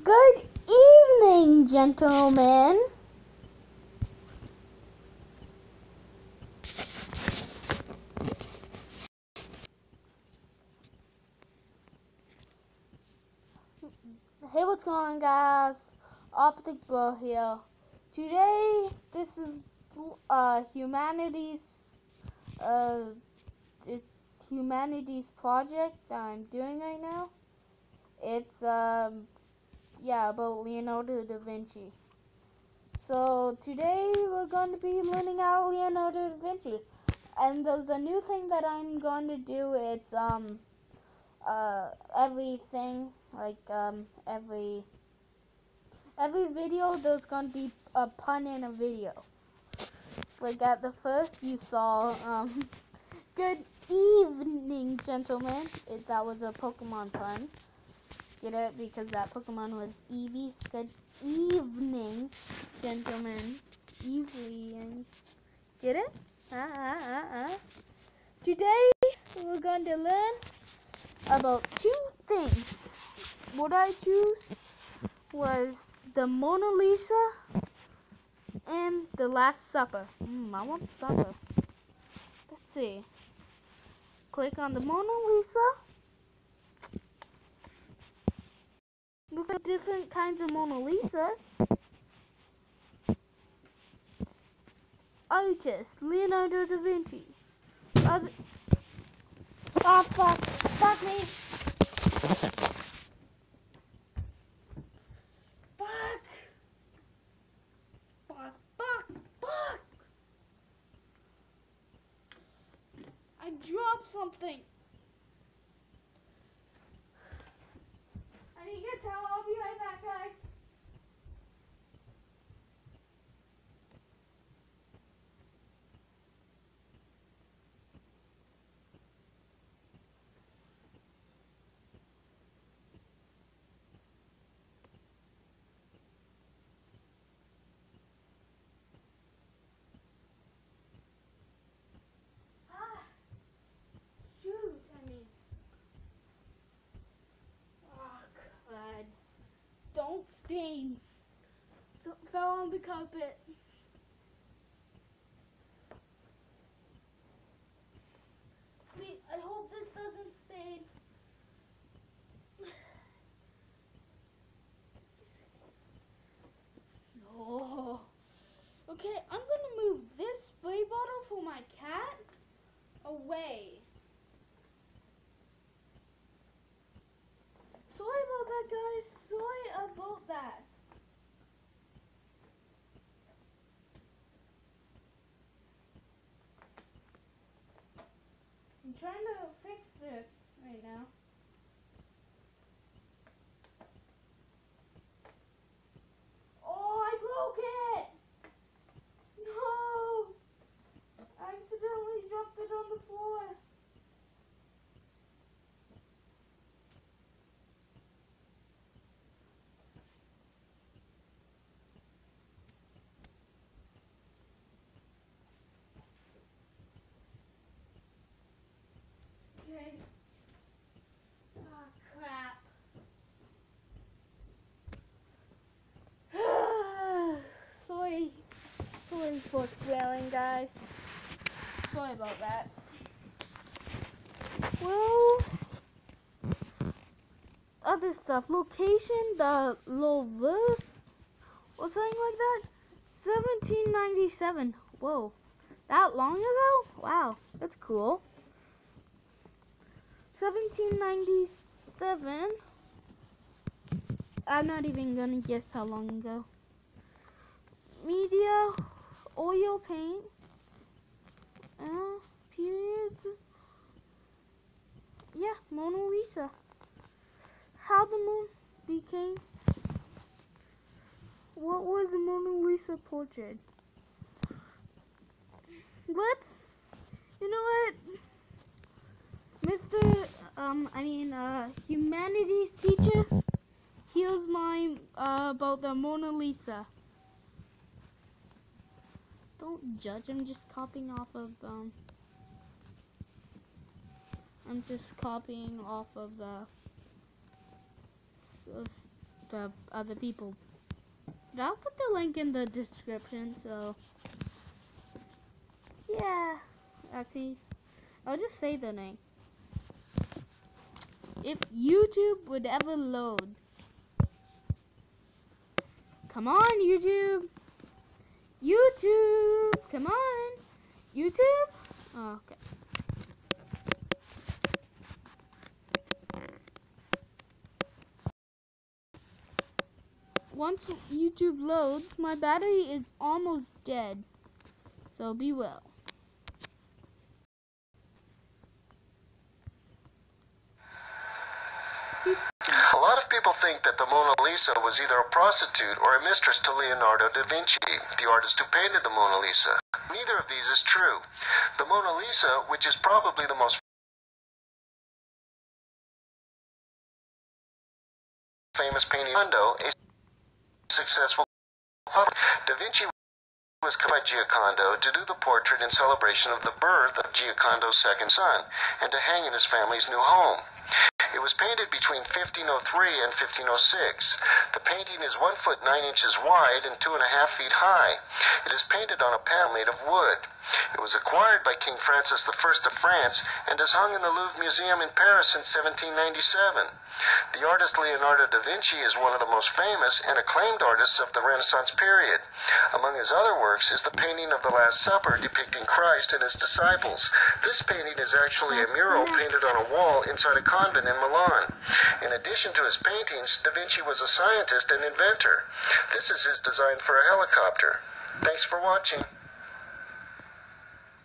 Good evening, gentlemen. Hey, what's going on, guys? Optic Bro here. Today, this is it's humanities project that I'm doing right now. It's about Leonardo da Vinci. So today we're going to be learning out Leonardo da Vinci, and there's a new thing that I'm going to do. It's everything like every video there's going to be a pun in a video. Like at the first you saw good evening, gentlemen. That was a Pokemon pun. Get it? Because that Pokemon was Eevee. Good evening, gentlemen. Eevee. Get it? Today we're going to learn about two things. What I choose was the Mona Lisa and the Last Supper. I want supper. Let's see. Click on the Mona Lisa. Look at different kinds of Mona Lisas. Artist, Leonardo da Vinci. Fuck me. Fuck. I dropped something. I need to get a towel. I'll be right back, guys. God. Don't stain. Fell on the carpet. Please, I hope this doesn't stain. No. Okay, I'm gonna move this spray bottle for my cat away. Sorry about that, guys. Sorry about that. I'm trying to fix it right now. Oh, I broke it! No! I accidentally dropped it on the floor. Okay. Oh, crap. Sorry for swearing, guys. Sorry about that. Well, other stuff. Location, the Louvre, or something like that. 1797. Whoa, that long ago? Wow, that's cool. 1797. I'm not even gonna guess how long ago. Media, oil paint, periods. Yeah, Mona Lisa. How the moon became. What was the Mona Lisa portrait? You know what, Mr. Humanities teacher. Here's mine about the Mona Lisa. Don't judge. I'm just copying off of the to other people. But I'll put the link in the description, so yeah. Actually, I'll just say the name. If YouTube would ever load. Come on, YouTube. YouTube. Come on. YouTube. Oh, okay. Once YouTube loads, my battery is almost dead. So be well. A lot of people think that the Mona Lisa was either a prostitute or a mistress to Leonardo da Vinci, the artist who painted the Mona Lisa. Neither of these is true. The Mona Lisa, which is probably the most famous painting, a successful Da Vinci was commissioned by Giocondo to do the portrait in celebration of the birth of Giocondo's second son and to hang in his family's new home. It was painted between 1503 and 1506. The painting is 1 foot 9 inches wide and 2.5 feet high. It is painted on a panel made of wood. It was acquired by King Francis I of France and is hung in the Louvre Museum in Paris since 1797. The artist Leonardo da Vinci is one of the most famous and acclaimed artists of the Renaissance period. Among his other works is the painting of the Last Supper depicting Christ and his disciples. This painting is actually a mural painted on a wall inside a convent in Milan. In addition to his paintings, Da Vinci was a scientist and inventor. This is his design for a helicopter. Thanks for watching.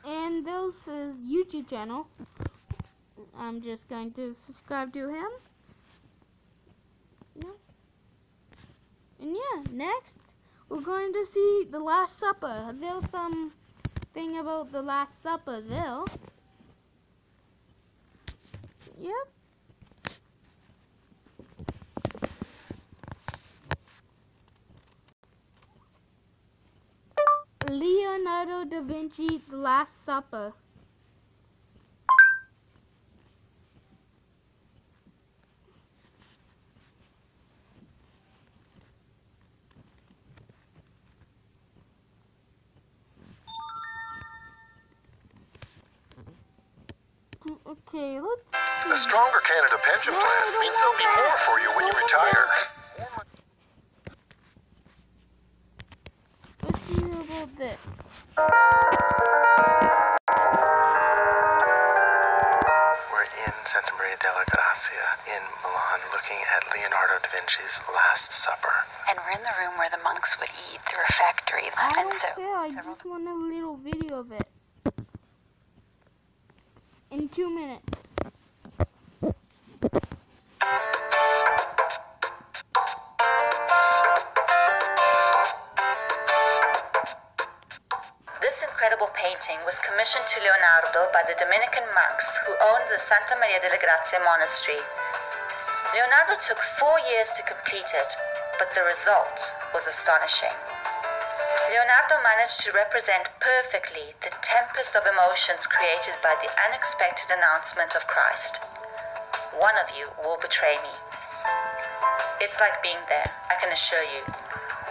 And this is YouTube channel. I'm just going to subscribe to him. Yeah. And yeah, next we're going to see the Last Supper. There's some thing about the Last Supper there. Yep. Leonardo da Vinci, The Last Supper. Okay, let's see. A stronger Canada pension plan means there'll be more for you when you retire. Let's see about this. We're in Santa Maria della Grazia in Milan looking at Leonardo da Vinci's Last Supper. And we're in the room where the monks would eat, the refectory. I just want a little video of it. In 2 minutes. This incredible painting was commissioned to Leonardo by the Dominican monks who owned the Santa Maria delle Grazie monastery. Leonardo took 4 years to complete it, but the result was astonishing. Leonardo managed to represent perfectly the tempest of emotions created by the unexpected announcement of Christ. One of you will betray me. It's like being there, I can assure you.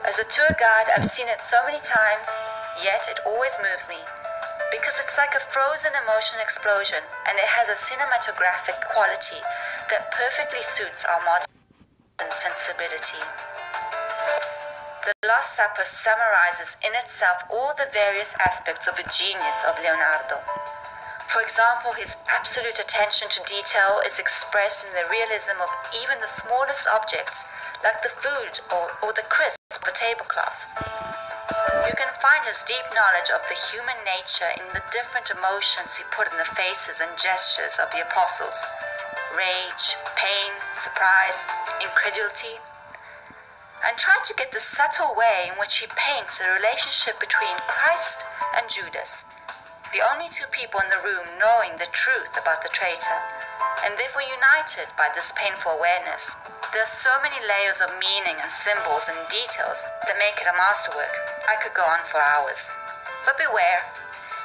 As a tour guide, I've seen it so many times, yet it always moves me, because it's like a frozen emotion explosion, and it has a cinematographic quality that perfectly suits our modern sensibility. The Last Supper summarizes in itself all the various aspects of the genius of Leonardo. For example, his absolute attention to detail is expressed in the realism of even the smallest objects, like the food or the crisp of a tablecloth. You can find his deep knowledge of the human nature in the different emotions he put in the faces and gestures of the apostles: rage, pain, surprise, incredulity. And try to get the subtle way in which he paints the relationship between Christ and Judas, the only two people in the room knowing the truth about the traitor, and therefore united by this painful awareness. There are so many layers of meaning and symbols and details that make it a masterwork. I could go on for hours. But beware,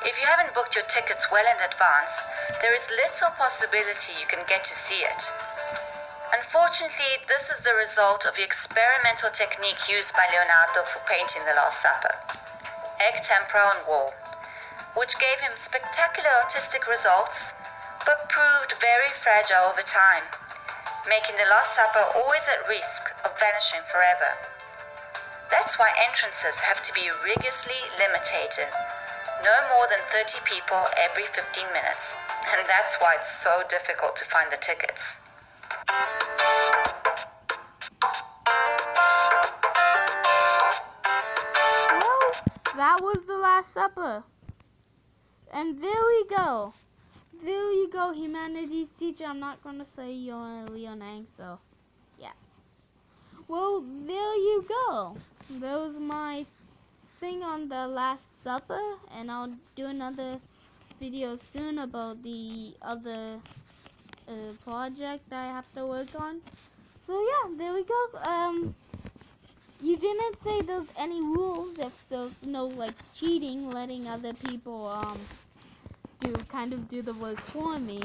if you haven't booked your tickets well in advance, there is little possibility you can get to see it. Unfortunately, this is the result of the experimental technique used by Leonardo for painting The Last Supper, egg tempera on wall, which gave him spectacular artistic results, but proved very fragile over time, making The Last Supper always at risk of vanishing forever. That's why entrances have to be rigorously limited, no more than 30 people every 15 minutes, and that's why it's so difficult to find the tickets. Well, that was The Last Supper. And there we go. There you go, humanities teacher. I'm not going to say you're Leonang, so yeah. Well, there you go. That was my thing on The Last Supper, and I'll do another video soon about the other project that I have to work on. So yeah, there we go. You didn't say there's any rules if there's no like cheating, letting other people do the work for me.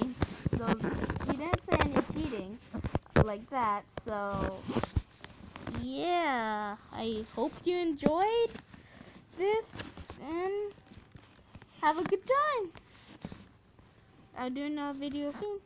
You didn't say any cheating like that. So yeah, I hope you enjoyed this and have a good time. I'll do another video soon.